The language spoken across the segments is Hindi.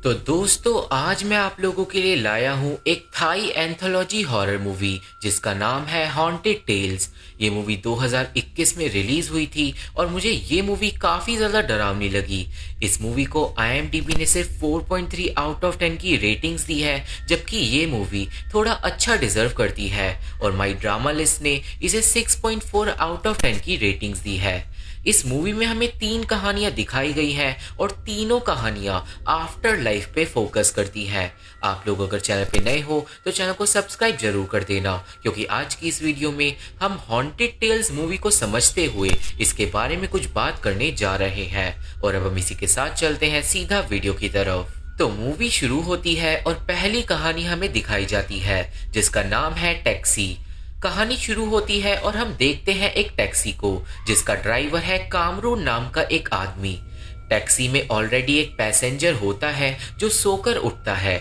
तो दोस्तों आज मैं आप लोगों के लिए लाया हूँ एक थाई एंथोलॉजी हॉरर मूवी जिसका नाम है हॉन्टेड टेल्स। ये मूवी 2021 में रिलीज हुई थी और मुझे ये मूवी काफ़ी ज़्यादा डरावनी लगी। इस मूवी को IMDb ने सिर्फ 4.3 आउट ऑफ 10 की रेटिंग्स दी है, जबकि ये मूवी थोड़ा अच्छा डिजर्व करती है और माई ड्रामा लिस्ट ने इसे 6.4 आउट ऑफ 10 की रेटिंग्स दी है। इस मूवी में हमें 3 कहानियां दिखाई गई हैं और तीनों कहानियां आफ्टर लाइफ पे फोकस करती हैं। आप लोग अगर चैनल पे नए हो तो चैनल को सब्सक्राइब जरूर कर देना, क्योंकि आज की इस वीडियो में हम हॉन्टेड टेल्स मूवी को समझते हुए इसके बारे में कुछ बात करने जा रहे हैं। और अब हम इसी के साथ चलते हैं सीधा वीडियो की तरफ। तो मूवी शुरू होती है और पहली कहानी हमें दिखाई जाती है जिसका नाम है टैक्सी। कहानी शुरू होती है और हम देखते हैं एक टैक्सी को जिसका ड्राइवर है कामरून नाम का एक आदमी। टैक्सी में ऑलरेडी एक पैसेंजर होता है जो सोकर उठता है।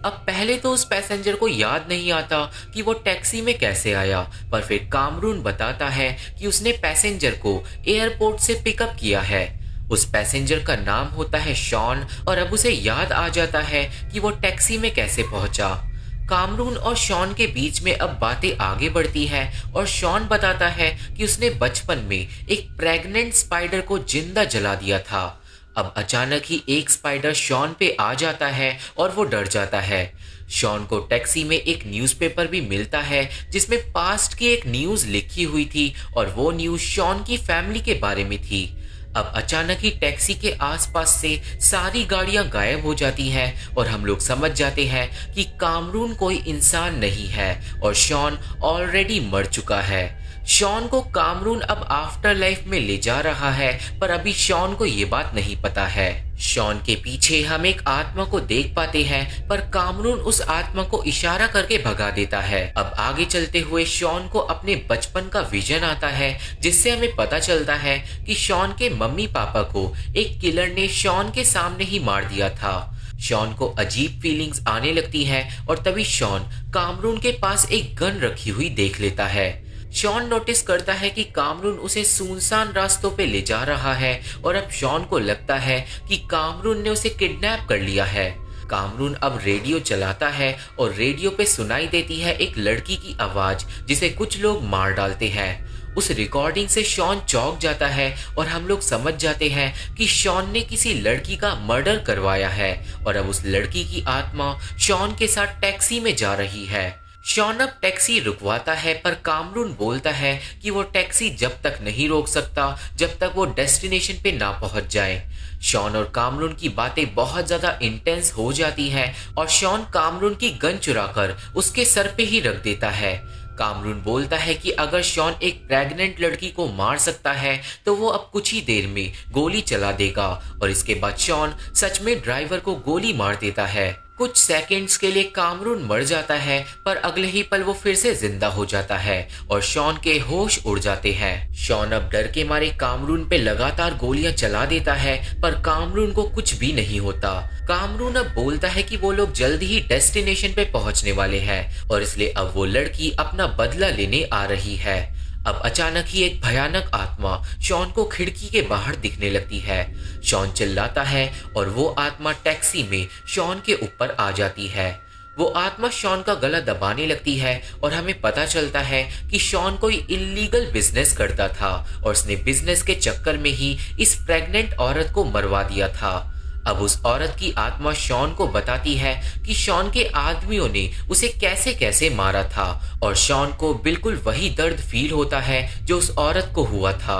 अब पहले तो उस पैसेंजर को याद नहीं आता कि वो टैक्सी में कैसे आया, पर फिर कामरून बताता है कि उसने पैसेंजर को एयरपोर्ट से पिकअप किया है। उस पैसेंजर का नाम होता है शॉन और अब उसे याद आ जाता है कि वो टैक्सी में कैसे पहुंचा। कामरून और शॉन के बीच में अब बातें आगे बढ़ती हैं और शॉन बताता है कि उसने बचपन में एक प्रेग्नेंट स्पाइडर को जिंदा जला दिया था। अब अचानक ही एक स्पाइडर शॉन पे आ जाता है और वो डर जाता है। शॉन को टैक्सी में एक न्यूज़पेपर भी मिलता है जिसमें पास्ट की एक न्यूज़ लिखी हुई थी और वो न्यूज़ शॉन की फैमिली के बारे में थी। अब अचानक ही टैक्सी के आसपास से सारी गाड़ियां गायब हो जाती हैं और हम लोग समझ जाते हैं कि कामरून कोई इंसान नहीं है और शॉन ऑलरेडी मर चुका है। शॉन को कामरून अब आफ्टर लाइफ में ले जा रहा है, पर अभी शॉन को ये बात नहीं पता है। शॉन के पीछे हम एक आत्मा को देख पाते हैं, पर कामरून उस आत्मा को इशारा करके भगा देता है। अब आगे चलते हुए शॉन को अपने बचपन का विजन आता है, जिससे हमें पता चलता है कि शॉन के मम्मी पापा को एक किलर ने शॉन के सामने ही मार दिया था। शॉन को अजीब फीलिंग्स आने लगती हैं और तभी शॉन कामरून के पास एक गन रखी हुई देख लेता है। शॉन नोटिस करता है कि कामरून उसे सुनसान रास्तों पे ले जा रहा है और अब शॉन को लगता है कि कामरून ने उसे किडनैप कर लिया है। कामरून अब रेडियो चलाता है और रेडियो पे सुनाई देती है एक लड़की की आवाज जिसे कुछ लोग मार डालते हैं। उस रिकॉर्डिंग से शॉन चौंक जाता है और हम लोग समझ जाते हैं कि शॉन ने किसी लड़की का मर्डर करवाया है और अब उस लड़की की आत्मा शॉन के साथ टैक्सी में जा रही है। शॉन अब टैक्सी रुकवाता है, पर कामरून बोलता है कि वो टैक्सी जब तक नहीं रोक सकता जब तक वो डेस्टिनेशन पे ना पहुंच जाए। शॉन और कामरून की बातें बहुत ज्यादा इंटेंस हो जाती हैं और शॉन कामरून की गन चुराकर उसके सर पे ही रख देता है। कामरून बोलता है कि अगर शॉन एक प्रेग्नेंट लड़की को मार सकता है तो वो अब कुछ ही देर में गोली चला देगा और इसके बाद शॉन सच में ड्राइवर को गोली मार देता है। कुछ सेकंड्स के लिए कामरून मर जाता है, पर अगले ही पल वो फिर से जिंदा हो जाता है और शॉन के होश उड़ जाते हैं। शॉन अब डर के मारे कामरून पे लगातार गोलियां चला देता है, पर कामरून को कुछ भी नहीं होता। कामरून अब बोलता है कि वो लोग जल्द ही डेस्टिनेशन पे पहुंचने वाले हैं और इसलिए अब वो लड़की अपना बदला लेने आ रही है। अब अचानक ही एक भयानक आत्मा शॉन को खिड़की के बाहर दिखने लगती है। शॉन चिल्लाता है और वो आत्मा टैक्सी में शॉन के ऊपर आ जाती है। वो आत्मा शॉन का गला दबाने लगती है और हमें पता चलता है कि शॉन कोई इल्लीगल बिजनेस करता था और उसने बिजनेस के चक्कर में ही इस प्रेग्नेंट औरत को मरवा दिया था। अब उस औरत की आत्मा शॉन को बताती है कि शॉन के आदमियों ने उसे कैसे कैसे मारा था और शॉन को बिल्कुल वही दर्द फील होता है जो उस औरत को हुआ था।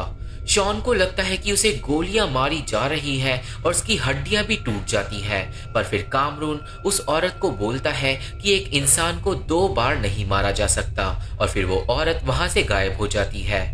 शॉन को लगता है कि उसे गोलियां मारी जा रही हैं और उसकी हड्डियां भी टूट जाती हैं, पर फिर कामरून उस औरत को बोलता है कि एक इंसान को 2 बार नहीं मारा जा सकता और फिर वो औरत वहां से गायब हो जाती है।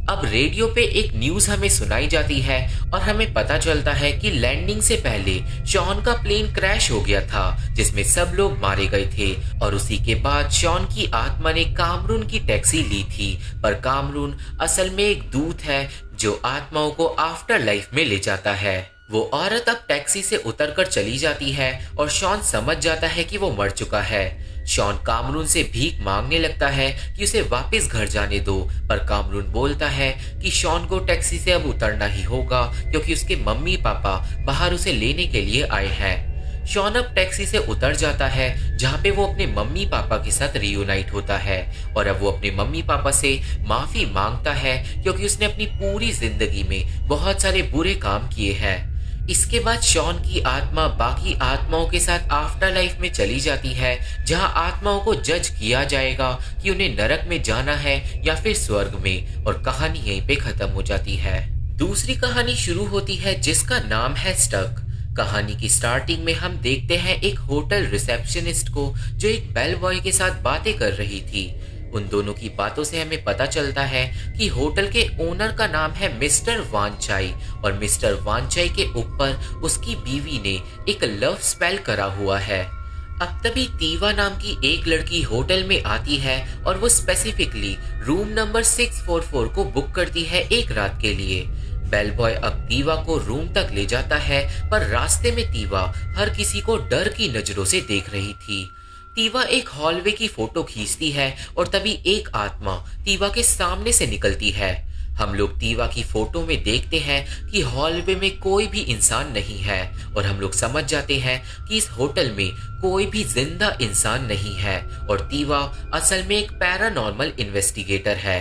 अब रेडियो पे एक न्यूज हमें सुनाई जाती है और हमें पता चलता है कि लैंडिंग से पहले शॉन का प्लेन क्रैश हो गया था जिसमें सब लोग मारे गए थे और उसी के बाद शॉन की आत्मा ने कामरून की टैक्सी ली थी, पर कामरून असल में एक दूत है जो आत्माओं को आफ्टर लाइफ में ले जाता है। वो औरत अब टैक्सी से उतरकर चली जाती है और शॉन समझ जाता है कि वो मर चुका है। शॉन कामरून से भीख मांगने लगता है कि उसे वापस घर जाने दो, पर कामरून बोलता है कि शॉन को टैक्सी से अब उतरना ही होगा क्योंकि उसके मम्मी पापा बाहर उसे लेने के लिए आए हैं। शॉन अब टैक्सी से उतर जाता है जहाँ पे वो अपने मम्मी पापा के साथ रियूनाइट होता है और अब वो अपने मम्मी पापा से माफी मांगता है क्योंकि उसने अपनी पूरी जिंदगी में बहुत सारे बुरे काम किए हैं। इसके बाद शॉन की आत्मा बाकी आत्माओं के साथ आफ्टर लाइफ में चली जाती है जहां आत्माओं को जज किया जाएगा कि उन्हें नरक में जाना है या फिर स्वर्ग में, और कहानी यहीं पे खत्म हो जाती है। दूसरी कहानी शुरू होती है जिसका नाम है स्टक। कहानी की स्टार्टिंग में हम देखते हैं एक होटल रिसेप्शनिस्ट को जो एक बेल बॉय के साथ बातें कर रही थी। उन दोनों की बातों से हमें पता चलता है कि होटल के ओनर का नाम है मिस्टर वानचाई और मिस्टर वानचाई के ऊपर उसकी बीवी ने एक लव स्पेल करा हुआ है। अब तभी तीवा नाम की एक लड़की होटल में आती है और वो स्पेसिफिकली रूम नंबर 644 को बुक करती है एक रात के लिए। बेल बॉय अब तीवा को रूम तक ले जाता है पर रास्ते में तीवा हर किसी को डर की नजरों से देख रही थी। तीवा एक हॉलवे की फोटो खींचती है और तभी एक आत्मा तीवा के सामने से निकलती है। हम लोग तीवा की फोटो में देखते हैं कि हॉलवे में कोई भी इंसान नहीं है और हम लोग समझ जाते हैं कि इस होटल में कोई भी जिंदा इंसान नहीं है और तीवा असल में एक पैरानॉर्मल इन्वेस्टिगेटर है।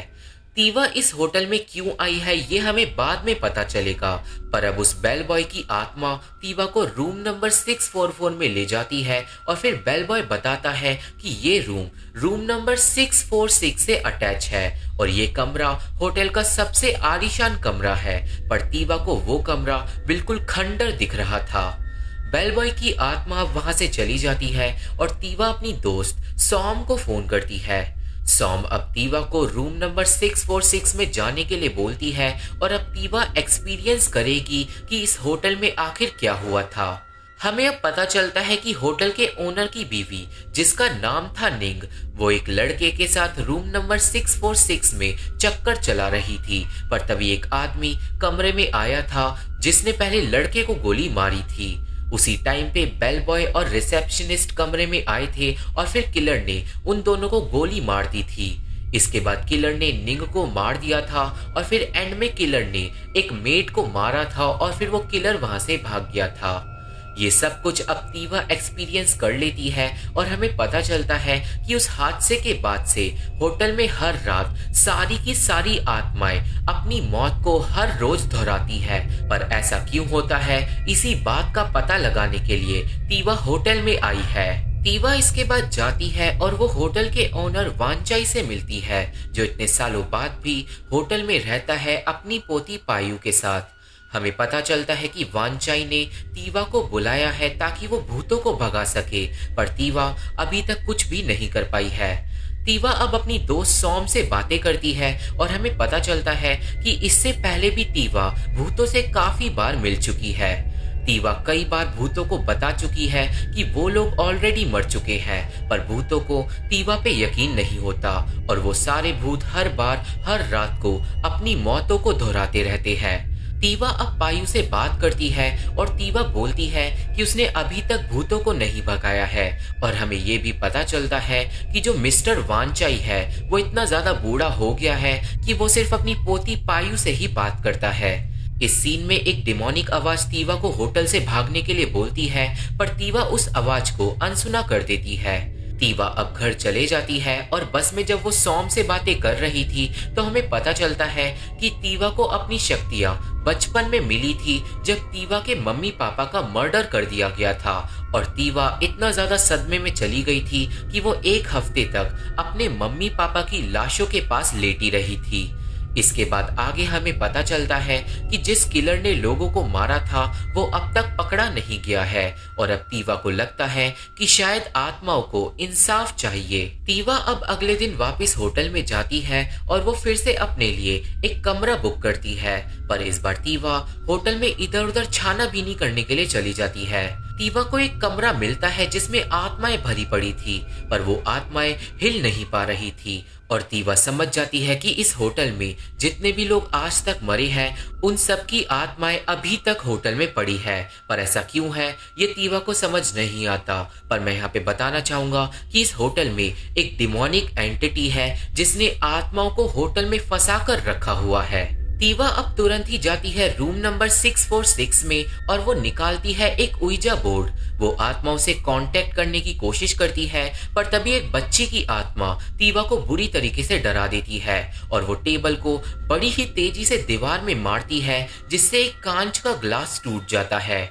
तीवा इस होटल में क्यों आई है ये हमें बाद में पता चलेगा, पर अब उस बेल बॉय की आत्मा तीवा को रूम नंबर 644 में ले जाती है और फिर बेल बॉय बताता है कि ये रूम नंबर 646 से अटैच है और ये कमरा होटल का सबसे आलीशान कमरा है, पर तीवा को वो कमरा बिल्कुल खंडर दिख रहा था। बेल बॉय की आत्मा वहां से चली जाती है और तीवा अपनी दोस्त सॉम को फोन करती है। सॉम अब तीवा को रूम नंबर 646 में जाने के लिए बोलती है और अब तीवा एक्सपीरियंस करेगी कि इस होटल में आखिर क्या हुआ था। हमें अब पता चलता है कि होटल के ओनर की बीवी जिसका नाम था निंग, वो एक लड़के के साथ रूम नंबर 646 में चक्कर चला रही थी, पर तभी एक आदमी कमरे में आया था जिसने पहले लड़के को गोली मारी थी। उसी टाइम पे बेल बॉय और रिसेप्शनिस्ट कमरे में आए थे और फिर किलर ने उन दोनों को गोली मार दी थी। इसके बाद किलर ने निंग को मार दिया था और फिर एंड में किलर ने एक मेड को मारा था और फिर वो किलर वहां से भाग गया था। ये सब कुछ अब तीवा एक्सपीरियंस कर लेती है और हमें पता चलता है कि उस हादसे के बाद से होटल में हर रात सारी की सारी आत्माएं अपनी मौत को हर रोज दोहराती है। पर ऐसा क्यों होता है, इसी बात का पता लगाने के लिए तीवा होटल में आई है। तीवा इसके बाद जाती है और वो होटल के ओनर वानचाई से मिलती है जो इतने सालों बाद भी होटल में रहता है अपनी पोती पायु के साथ। हमें पता चलता है कि वानचाई ने तीवा को बुलाया है ताकि वो भूतों को भगा सके, पर तीवा अभी तक कुछ भी नहीं कर पाई है। तीवा अब अपनी दोस्त सॉम से बातें करती है और हमें पता चलता है कि इससे पहले भी तीवा भूतों से काफी बार मिल चुकी है। तीवा कई बार भूतों को बता चुकी है कि वो लोग ऑलरेडी मर चुके हैं, पर भूतों को तीवा पे यकीन नहीं होता और वो सारे भूत हर बार हर रात को अपनी मौतों को दोहराते रहते हैं। तीवा अब पायु से बात करती है और तीवा बोलती है कि उसने अभी तक भूतों को नहीं भगाया है और हमें ये भी पता चलता है कि जो मिस्टर वानचाई है वो इतना ज्यादा बूढ़ा हो गया है कि वो सिर्फ अपनी पोती पायु से ही बात करता है। इस सीन में एक डिमोनिक आवाज तीवा को होटल से भागने के लिए बोलती है, पर तीवा उस आवाज को अनसुना कर देती है। तीवा अब घर चले जाती है और बस में जब वो सॉम से बातें कर रही थी तो हमें पता चलता है कि तीवा को अपनी शक्तियां बचपन में मिली थी जब तीवा के मम्मी पापा का मर्डर कर दिया गया था और तीवा इतना ज्यादा सदमे में चली गई थी कि वो एक हफ्ते तक अपने मम्मी पापा की लाशों के पास लेटी रही थी। इसके बाद आगे हमें पता चलता है कि जिस किलर ने लोगों को मारा था वो अब तक पकड़ा नहीं गया है और अब तीवा को लगता है कि शायद आत्माओं को इंसाफ चाहिए। तीवा अब अगले दिन वापस होटल में जाती है और वो फिर से अपने लिए एक कमरा बुक करती है, पर इस बार तीवा होटल में इधर उधर छानाबीनी करने के लिए चली जाती है। तीवा को एक कमरा मिलता है जिसमें आत्माएं भरी पड़ी थी, पर वो आत्माएं हिल नहीं पा रही थी और तीवा समझ जाती है कि इस होटल में जितने भी लोग आज तक मरे हैं उन सब की आत्माएं अभी तक होटल में पड़ी है। पर ऐसा क्यों है ये तीवा को समझ नहीं आता, पर मैं यहाँ पे बताना चाहूंगा कि इस होटल में एक डिमोनिक एंटिटी है जिसने आत्माओं को होटल में फंसा कर रखा हुआ है। तीवा अब तुरंत ही जाती है रूम नंबर 646 में और वो निकालती है एक उइजा बोर्ड। वो आत्माओं से कांटेक्ट करने की कोशिश करती है, पर तभी एक बच्ची की आत्मा तीवा को बुरी तरीके से डरा देती है और वो टेबल को बड़ी ही तेजी से दीवार में मारती है, जिससे एक कांच का ग्लास टूट जाता है।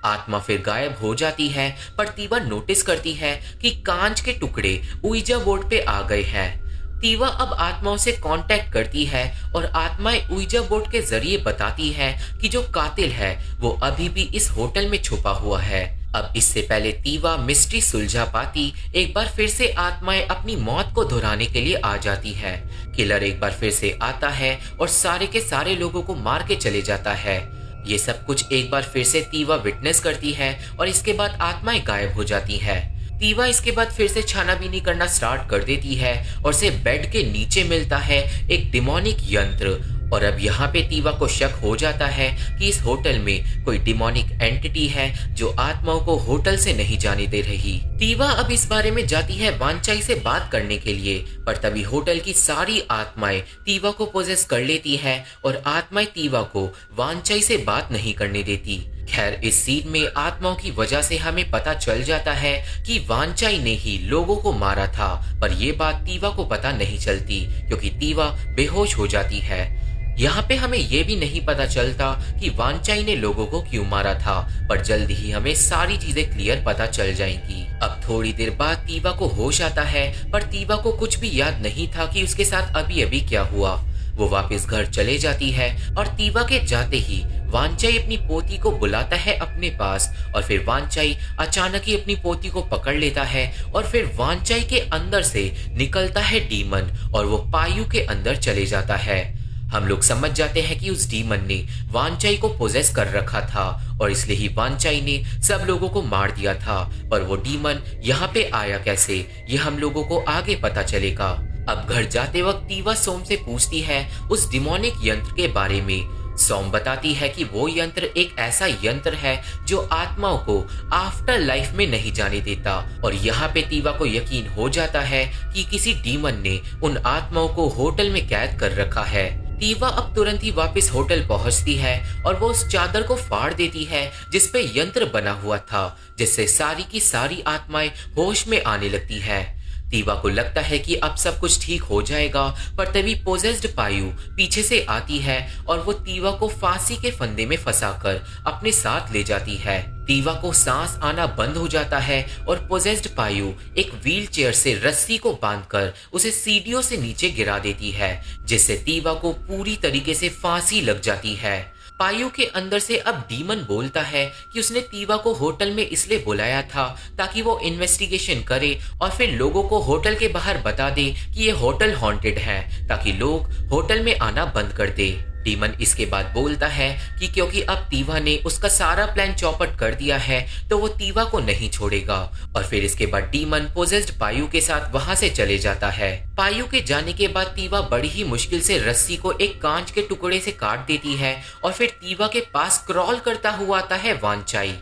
आत्मा फिर गायब हो जाती है, पर तीवा नोटिस करती है कि कांच के टुकड़े उइजा बोर्ड पे आ गए हैं। तीवा अब आत्माओं से कांटेक्ट करती है और आत्माएं उइजा बोर्ड के जरिए बताती है कि जो कातिल है वो अभी भी इस होटल में छुपा हुआ है। अब इससे पहले तीवा मिस्ट्री सुलझा पाती, एक बार फिर से आत्माएं अपनी मौत को दोहराने के लिए आ जाती है। किलर एक बार फिर से आता है और सारे के सारे लोगों को मार के चले जाता है। ये सब कुछ एक बार फिर से तीवा विटनेस करती है और इसके बाद आत्माएं गायब हो जाती है। तीवा इसके बाद फिर से छानाबीनी करना स्टार्ट कर देती है और उसे बेड के नीचे मिलता है एक डिमोनिक यंत्र। और अब यहाँ पे तीवा को शक हो जाता है कि इस होटल में कोई डिमोनिक एंटिटी है जो आत्माओं को होटल से नहीं जाने दे रही। तीवा अब इस बारे में जाती है वानचाई से बात करने के लिए, पर तभी होटल की सारी आत्माएं तीवा को पोजेस कर लेती है और आत्माएं तीवा को वानचाई से बात नहीं करने देती। खैर, इस सीन में आत्माओं की वजह से हमें पता चल जाता है कि वानचाई ने ही लोगों को मारा था, पर यह बात तीवा को पता नहीं चलती क्योंकि तीवा बेहोश हो जाती है। यहाँ पे हमें यह भी नहीं पता चलता कि वानचाई ने लोगों को क्यों मारा था, पर जल्दी ही हमें सारी चीजें क्लियर पता चल जाएंगी। अब थोड़ी देर बाद तीवा को होश आता है, पर तीवा को कुछ भी याद नहीं था कि उसके साथ अभी अभी क्या हुआ। वो वापस घर चले जाती है और तीवा के जाते ही वानचाई अपनी पोती को बुलाता है अपने पास और फिर वानचाई अचानक ही अपनी पोती को पकड़ लेता है और फिर वानचाई के अंदर से निकलता है डीमन और वो पायु के अंदर चले जाता है। हम लोग समझ जाते हैं कि उस डीमन ने वानचाई को पोजेस कर रखा था और इसलिए ही वानचाई ने सब लोगों को मार दिया था, पर वो डीमन यहाँ पे आया कैसे, ये हम लोगों को आगे पता चलेगा। अब घर जाते वक्त तीवा सोम से पूछती है उस डिमोनिक यंत्र के बारे में। सोम बताती है कि वो यंत्र एक ऐसा यंत्र है जो आत्माओं को आफ्टर लाइफ में नहीं जाने देता और यहाँ पे तीवा को यकीन हो जाता है कि किसी डीमन ने उन आत्माओं को होटल में कैद कर रखा है। तीवा अब तुरंत ही वापस होटल पहुंचती है और वो उस चादर को फाड़ देती है जिसपे यंत्र बना हुआ था, जिससे सारी की सारी आत्माएं होश में आने लगती है। तीवा को लगता है कि अब सब कुछ ठीक हो जाएगा, पर तभी पोजेस्ड पायु पीछे से आती है और वो तीवा को फांसी के फंदे में फंसाकर अपने साथ ले जाती है। तीवा को सांस आना बंद हो जाता है और पोजेस्ड पायु एक व्हील चेयर से रस्सी को बांधकर उसे सीढ़ियों से नीचे गिरा देती है, जिससे तीवा को पूरी तरीके से फांसी लग जाती है। पायु के अंदर से अब डीमन बोलता है कि उसने तीवा को होटल में इसलिए बुलाया था ताकि वो इन्वेस्टिगेशन करे और फिर लोगों को होटल के बाहर बता दे कि ये होटल हॉन्टेड है, ताकि लोग होटल में आना बंद कर दे। डीमन इसके बाद बोलता है कि क्योंकि अब तीवा ने उसका सारा प्लान चौपट कर दिया है तो वो तीवा को नहीं छोड़ेगा और फिर इसके बाद डीमन पोजेस्ड पायु के साथ वहां से चले जाता है। पायु के जाने के बाद तीवा बड़ी ही मुश्किल से रस्सी को एक कांच के टुकड़े से काट देती है और फिर तीवा के पास क्रॉल करता हुआ आता है वानचाई।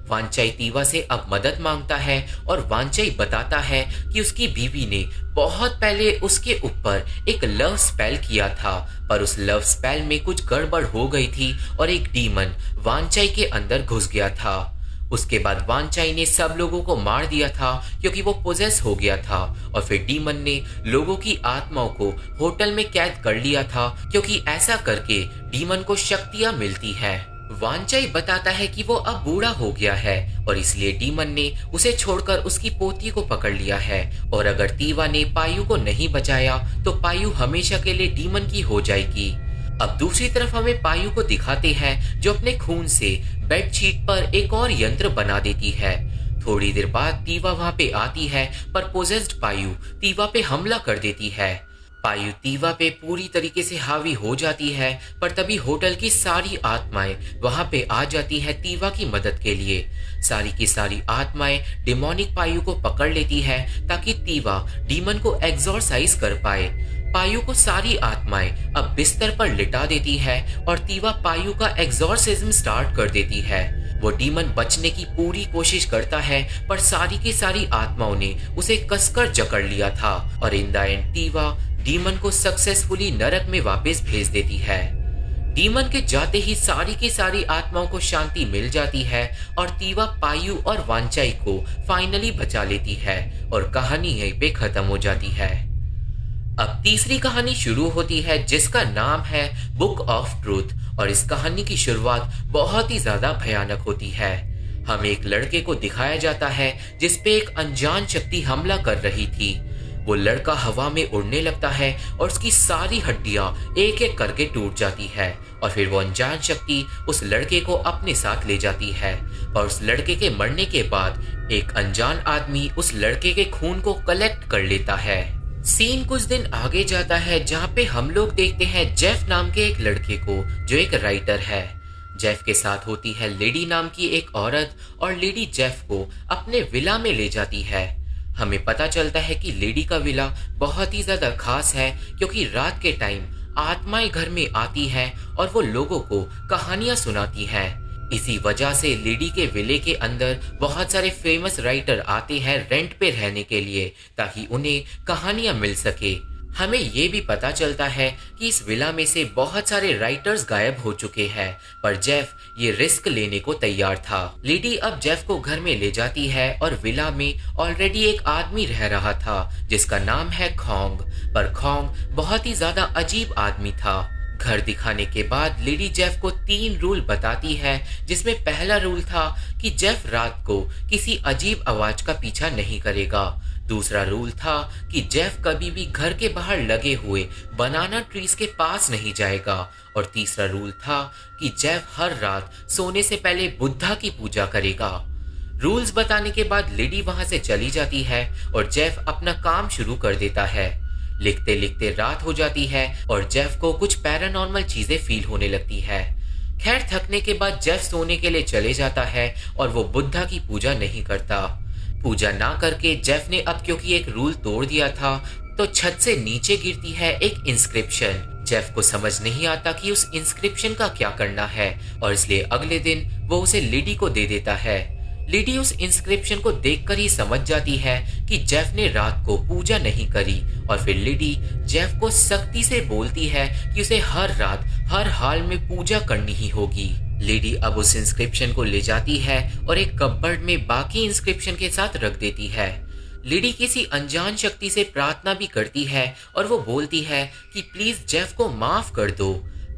वानचाई तीवा से अब मदद मांगता है और वानचाई बताता है कि उसकी बीवी ने बहुत पहले उसके ऊपर एक लव स्पेल किया था, पर उस लव स्पेल में कुछ गड़बड़ हो गई थी और एक डीमन वानचाई के अंदर घुस गया था। उसके बाद वानचाई ने सब लोगों को मार दिया था क्योंकि वो पोजेस हो गया था और फिर डीमन ने लोगों की आत्माओं को होटल में कैद कर लिया था क्योंकि ऐसा करके डीमन को शक्तियां मिलती है। वानचाई बताता है कि वो अब बूढ़ा हो गया है और इसलिए डीमन ने उसे छोड़कर उसकी पोती को पकड़ लिया है और अगर तीवा ने पायु को नहीं बचाया तो पायु हमेशा के लिए डीमन की हो जाएगी। अब दूसरी तरफ हमें पायु को दिखाते हैं जो अपने खून से बेडशीट पर एक और यंत्र बना देती है। थोड़ी देर बाद तीवा वहां पे आती है, पर पोजेस्ड पायु तीवा पे हमला कर देती है। पायु तीवा पे पूरी तरीके से हावी हो जाती है, पर तभी होटल की सारी आत्माएं वहां पे आ जाती है तीवा की मदद के लिए। सारी की सारी आत्माएं डिमोनिक पायु को पकड़ लेती है ताकि तीवा डीमन को एग्जॉर्साइज कर पाए। पायु को सारी आत्माएं अब बिस्तर पर लिटा देती है और तीवा पायु का एग्जॉर्सिज्म स्टार्ट कर देती है। वो डीमन बचने की पूरी कोशिश करता है, पर सारी की सारी आत्माओं ने उसे कसकर जकड़ लिया था और in the end Tiwa demon को सक्सेसफुली नरक में वापस भेज देती है। डीमन के जाते ही सारी की सारी आत्माओं को शांति मिल जाती है और तीवा पायु और वांचाई को फाइनली बचा लेती है और कहानी यहीं पे खत्म हो जाती है। अब तीसरी कहानी शुरू होती है जिसका नाम है बुक ऑफ ट्रूथ और इस कहानी की शुरुआत बहुत ही ज्यादा भयानक होती है। हमें एक लड़के को दिखाया जाता है जिसपे एक अनजान शक्ति हमला कर रही थी। वो लड़का हवा में उड़ने लगता है और उसकी सारी हड्डियां एक एक करके टूट जाती है और फिर वो अनजान शक्ति उस लड़के को अपने साथ ले जाती है और उस लड़के के मरने के बाद एक अनजान आदमी उस लड़के के खून को कलेक्ट कर लेता है। सीन कुछ दिन आगे जाता है जहाँ पे हम लोग देखते हैं जेफ नाम के एक लड़के को जो एक राइटर है। जेफ के साथ होती है लेडी नाम की एक औरत और लेडी जेफ को अपने विला में ले जाती है। हमें पता चलता है कि लेडी का विला बहुत ही ज्यादा खास है क्योंकि रात के टाइम आत्माएं घर में आती हैं और वो लोगों को कहानियां सुनाती हैं। इसी वजह से लेडी के विले के अंदर बहुत सारे फेमस राइटर आते हैं रेंट पे रहने के लिए ताकि उन्हें कहानियां मिल सके। हमें ये भी पता चलता है कि इस विला में से बहुत सारे राइटर्स गायब हो चुके हैं पर जेफ ये रिस्क लेने को तैयार था। लेडी अब जेफ को घर में ले जाती है और विला में ऑलरेडी एक आदमी रह रहा था जिसका नाम है खोंग। पर खोंग बहुत ही ज्यादा अजीब आदमी था। घर दिखाने के बाद लेडी जेफ को 3 रूल बताती है जिसमें पहला रूल था कि जेफ रात को किसी अजीब आवाज का पीछा नहीं करेगा। दूसरा रूल था कि जेफ कभी भी घर के बाहर लगे हुए बनाना ट्रीज के पास नहीं जाएगा और तीसरा रूल था कि जेफ हर रात सोने से पहले बुद्धा की पूजा करेगा। रूल्स बताने के बाद लेडी वहां से चली जाती है और जेफ अपना काम शुरू कर देता है। लिखते लिखते रात हो जाती है और जेफ को कुछ पैरानॉर्मल चीजें फील होने लगती है। खैर थकने के बाद जेफ सोने के लिए चले जाता है और वो बुद्धा की पूजा नहीं करता। पूजा ना करके जेफ ने अब क्योंकि एक रूल तोड़ दिया था तो छत से नीचे गिरती है एक इंस्क्रिप्शन। जेफ को समझ नहीं आता कि उस इंस्क्रिप्शन का क्या करना है और इसलिए अगले दिन वो उसे लेडी को दे देता है। लेडी उस इंस्क्रिप्शन को देखकर ही समझ जाती है कि जेफ ने रात को पूजा नहीं करी और फिर लेडी जेफ को सख्ती से बोलती है कि उसे हर रात हर हाल में पूजा करनी ही होगी। लेडी अब उस इंस्क्रिप्शन को ले जाती है और एक कपबोर्ड में बाकी इंस्क्रिप्शन के साथ रख देती है। लेडी किसी अनजान शक्ति से प्रार्थना भी करती है और वो बोलती है कि प्लीज जेफ को माफ कर दो।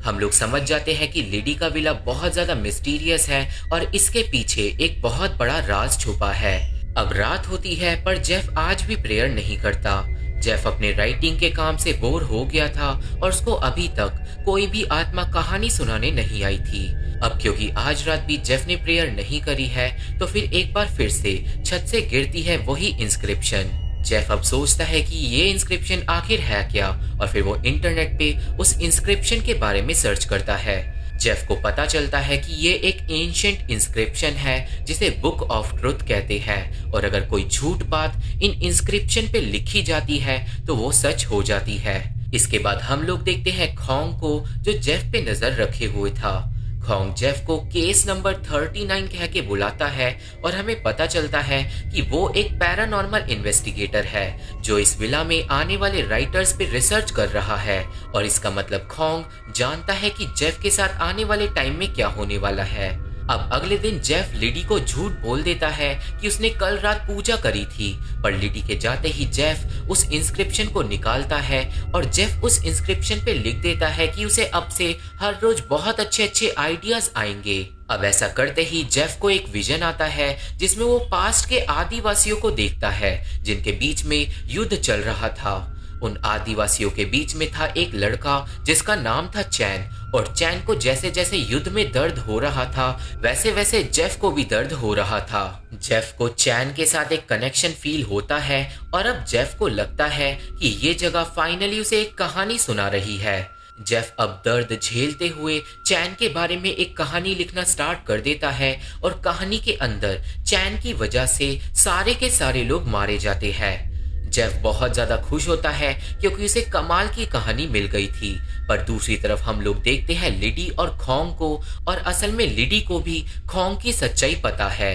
हम लोग समझ जाते हैं कि लेडी का विला बहुत ज्यादा मिस्टीरियस है और इसके पीछे एक बहुत बड़ा राज छुपा है। अब रात होती है पर जेफ आज भी प्रेयर नहीं करता। जेफ अपने राइटिंग के काम से बोर हो गया था और उसको अभी तक कोई भी आत्मा कहानी सुनाने नहीं आई थी। अब क्योंकि आज रात भी जेफ ने प्रेयर नहीं करी है तो फिर एक बार फिर से छत से गिरती है वही इंस्क्रिप्शन। जेफ अब सोचता है कि ये इंस्क्रिप्शन आखिर है क्या और फिर वो इंटरनेट पे उस इंस्क्रिप्शन के बारे में सर्च करता है। जेफ को पता चलता है कि ये एक एंशिएंट इंस्क्रिप्शन है जिसे बुक ऑफ ट्रुथ कहते हैं और अगर कोई झूठ बात इन इंस्क्रिप्शन पे लिखी जाती है तो वो सच हो जाती है। इसके बाद हम लोग देखते हैं खोंग को जो जेफ पे नजर रखे हुए था। खोंग जेफ को केस नंबर 39 कह के बुलाता है और हमें पता चलता है कि वो एक पैरानॉर्मल इन्वेस्टिगेटर है जो इस विला में आने वाले राइटर्स पे रिसर्च कर रहा है और इसका मतलब खोंग जानता है कि जेफ के साथ आने वाले टाइम में क्या होने वाला है। अब अगले दिन जेफ लेडी को झूठ बोल देता है कि उसने कल रात पूजा करी थी पर लेडी के जाते ही जेफ उस इंस्क्रिप्शन को निकालता है और जेफ उस इंस्क्रिप्शन पे लिख देता है कि उसे अब से हर रोज बहुत अच्छे अच्छे आइडियाज आएंगे। अब ऐसा करते ही जेफ को एक विजन आता है जिसमें वो पास्ट के आदिवासियों को देखता है जिनके बीच में युद्ध चल रहा था। उन आदिवासियों के बीच में था एक लड़का जिसका नाम था चैन और चैन को जैसे जैसे युद्ध में दर्द हो रहा था वैसे वैसे जेफ को भी दर्द हो रहा था। जेफ को चैन के साथ एक कनेक्शन फील होता है और अब जेफ को लगता है कि ये जगह फाइनली उसे एक कहानी सुना रही है। जेफ अब दर्द झेलते हुए चैन के बारे में एक कहानी लिखना स्टार्ट कर देता है और कहानी के अंदर चैन की वजह से सारे के सारे लोग मारे जाते हैं। जेफ बहुत ज्यादा खुश होता है क्योंकि उसे कमाल की कहानी मिल गई थी पर दूसरी तरफ हम लोग देखते हैं लिडी और खोंग को और असल में लिडी को भी खोंग की सच्चाई पता है।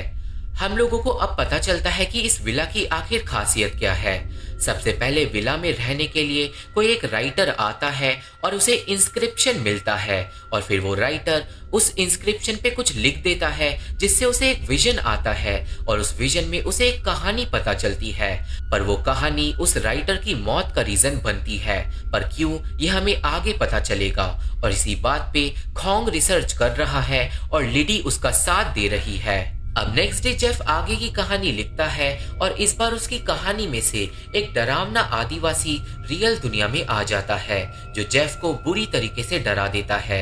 हम लोगों को अब पता चलता है कि इस विला की आखिर खासियत क्या है। सबसे पहले विला में रहने के लिए कोई एक राइटर आता है और उसे इंस्क्रिप्शन मिलता है, और फिर वो राइटर उस इंस्क्रिप्शन पे कुछ लिख देता है जिससे उसे एक विजन आता है, और उस विजन में उसे एक कहानी पता चलती है। पर वो कहानी उस राइटर की मौत का रीजन बनती है, पर क्यों ये हमें आगे पता चलेगा। और इसी बात पे खोंग रिसर्च कर रहा है और लिडी उसका साथ दे रही है। अब नेक्स्ट डे जेफ आगे की कहानी लिखता है, और इस बार उसकी कहानी में से एक डरावना आदिवासी रियल दुनिया में आ जाता है जो जेफ को बुरी तरीके से डरा देता है।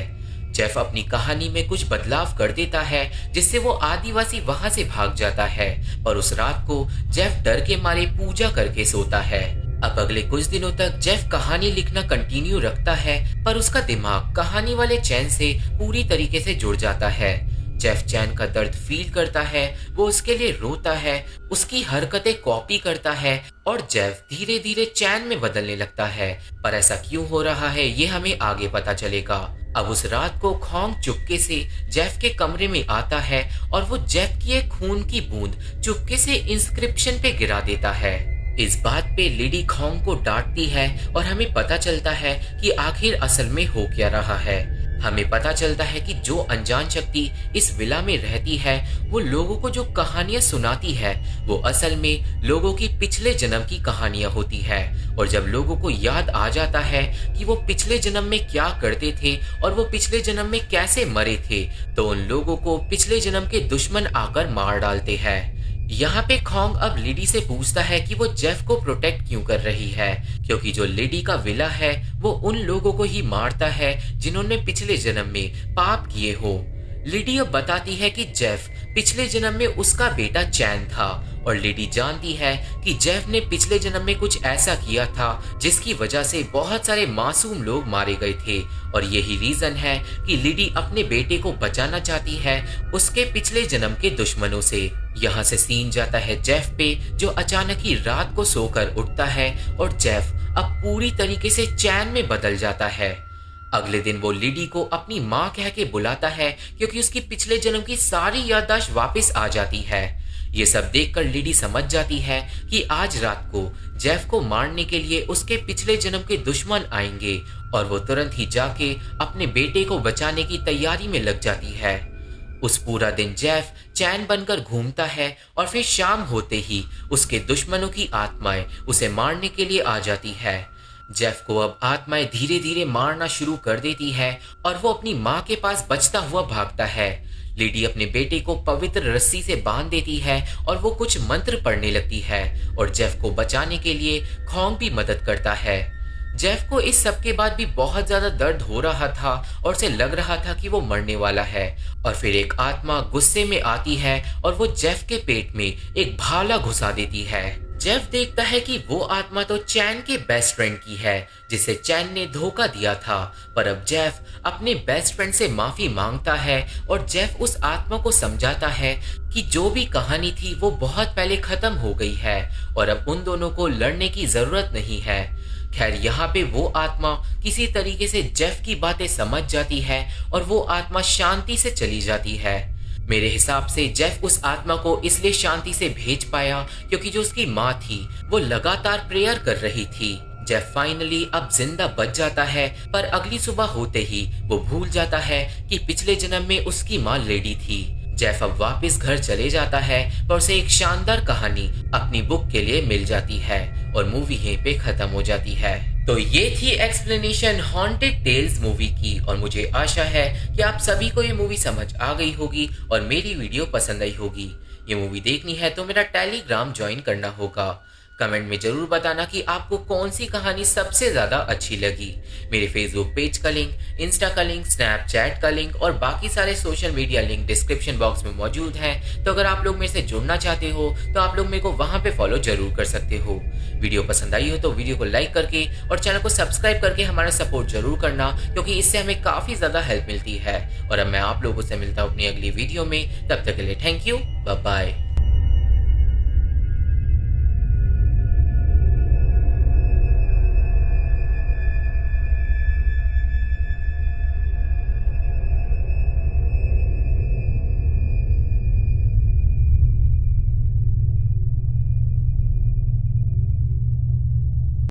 जेफ अपनी कहानी में कुछ बदलाव कर देता है जिससे वो आदिवासी वहां से भाग जाता है, पर उस रात को जेफ डर के मारे पूजा करके सोता है। अब अगले कुछ दिनों तक जेफ कहानी लिखना कंटिन्यू रखता है, पर उसका दिमाग कहानी वाले चैन से पूरी तरीके से जुड़ जाता है। जेफ चैन का दर्द फील करता है, वो उसके लिए रोता है, उसकी हरकतें कॉपी करता है, और जेफ धीरे धीरे चैन में बदलने लगता है। पर ऐसा क्यों हो रहा है ये हमें आगे पता चलेगा। अब उस रात को खोंग चुपके से जेफ के कमरे में आता है और वो जेफ की एक खून की बूंद चुपके से इंस्क्रिप्शन पे गिरा देता है। इस बात पे लिडी खोंग को डांटती है और हमें पता चलता है कि आखिर असल में हो क्या रहा है। हमें पता चलता है कि जो अनजान शक्ति इस विला में रहती है वो लोगों को जो कहानियां सुनाती है वो असल में लोगों की पिछले जन्म की कहानियां होती है। और जब लोगों को याद आ जाता है कि वो पिछले जन्म में क्या करते थे और वो पिछले जन्म में कैसे मरे थे, तो उन लोगों को पिछले जन्म के दुश्मन आकर मार डालते हैं। यहाँ पे खोंग अब लिडी से पूछता है कि वो जेफ को प्रोटेक्ट क्यों कर रही है, क्योंकि जो लिडी का विला है वो उन लोगों को ही मारता है जिन्होंने पिछले जन्म में पाप किए हो। लिडी अब बताती है कि जेफ पिछले जन्म में उसका बेटा चैन था, और लिडी जानती है कि जेफ ने पिछले जन्म में कुछ ऐसा किया था जिसकी वजह से बहुत सारे मासूम लोग मारे गए थे, और यही रीजन है कि लिडी अपने बेटे को बचाना चाहती है उसके पिछले जन्म के दुश्मनों से। यहाँ से सीन जाता है जेफ पे, जो अचानक ही रात को सोकर उठता है और जेफ अब पूरी तरीके से चैन में बदल जाता है। अगले दिन वो लिडी को अपनी माँ कह के बुलाता है क्योंकि उसकी पिछले जन्म की सारी याददाश्त वापस आ जाती है। ये सब देखकर लिडी समझ जाती है कि आज रात को जेफ को मारने के लिए उसके पिछले जन्म के दुश्मन आएंगे, और वो तुरंत ही जाके अपने बेटे को बचाने की तैयारी में लग जाती है। उस पूरा दिन जेफ चैन बनकर घूमता है, और फिर शाम होते ही उसके दुश्मनों की आत्माएं उसे मारने के लिए आ जाती है। जेफ को अब आत्माएं धीरे धीरे मारना शुरू कर देती है, और वो अपनी माँ के पास बचता हुआ भागता है। लिडी अपने बेटे को पवित्र रस्सी से बांध देती है और वो कुछ मंत्र पढ़ने लगती है, और जेफ को बचाने के लिए खोंग भी मदद करता है। जेफ को इस सब के बाद भी बहुत ज्यादा दर्द हो रहा था और उसे लग रहा था कि वो मरने वाला है, और फिर एक आत्मा गुस्से में आती है और वो जेफ के पेट में एक भाला घुसा देती है। जेफ देखता है कि वो आत्मा तो चैन के बेस्ट फ्रेंड की है जिसे चैन ने धोखा दिया था, पर अब जेफ अपने बेस्ट फ्रेंड से माफी मांगता है, और जेफ उस आत्मा को समझाता है कि जो भी कहानी थी वो बहुत पहले खत्म हो गई है और अब उन दोनों को लड़ने की जरूरत नहीं है। खैर यहाँ पे वो आत्मा किसी तरीके से जेफ की बातें समझ जाती है और वो आत्मा शांति से चली जाती है। मेरे हिसाब से जेफ उस आत्मा को इसलिए शांति से भेज पाया क्योंकि जो उसकी माँ थी वो लगातार प्रेयर कर रही थी। जेफ फाइनली अब जिंदा बच जाता है, पर अगली सुबह होते ही वो भूल जाता है कि पिछले जन्म में उसकी माँ लेडी थी। जेफ अब वापस घर चले जाता है, पर उसे एक शानदार कहानी अपनी बुक के लिए मिल जाती है और मूवी यहीं पे खत्म हो जाती है। तो ये थी एक्सप्लेनेशन हॉन्टेड टेल्स मूवी की, और मुझे आशा है कि आप सभी को ये मूवी समझ आ गई होगी और मेरी वीडियो पसंद आई होगी। ये मूवी देखनी है तो मेरा टेलीग्राम ज्वाइन करना होगा। कमेंट में जरूर बताना कि आपको कौन सी कहानी सबसे ज्यादा अच्छी लगी। मेरे फेसबुक पेज का लिंक, इंस्टा का लिंक, स्नैपचैट का लिंक और बाकी सारे social media link description box में मौजूद हैं। तो अगर आप लोग मेरे से जुड़ना चाहते हो तो आप लोग मेरे को वहां पे फॉलो जरूर कर सकते हो। वीडियो पसंद आई हो तो वीडियो को लाइक करके और चैनल को सब्सक्राइब करके हमारा सपोर्ट जरूर करना, क्योंकि इससे हमें काफी ज्यादा हेल्प मिलती है। और अब मैं आप लोगों से मिलता हूँ अपनी अगली वीडियो में, तब तक के लिए थैंक यू, बाय बाय।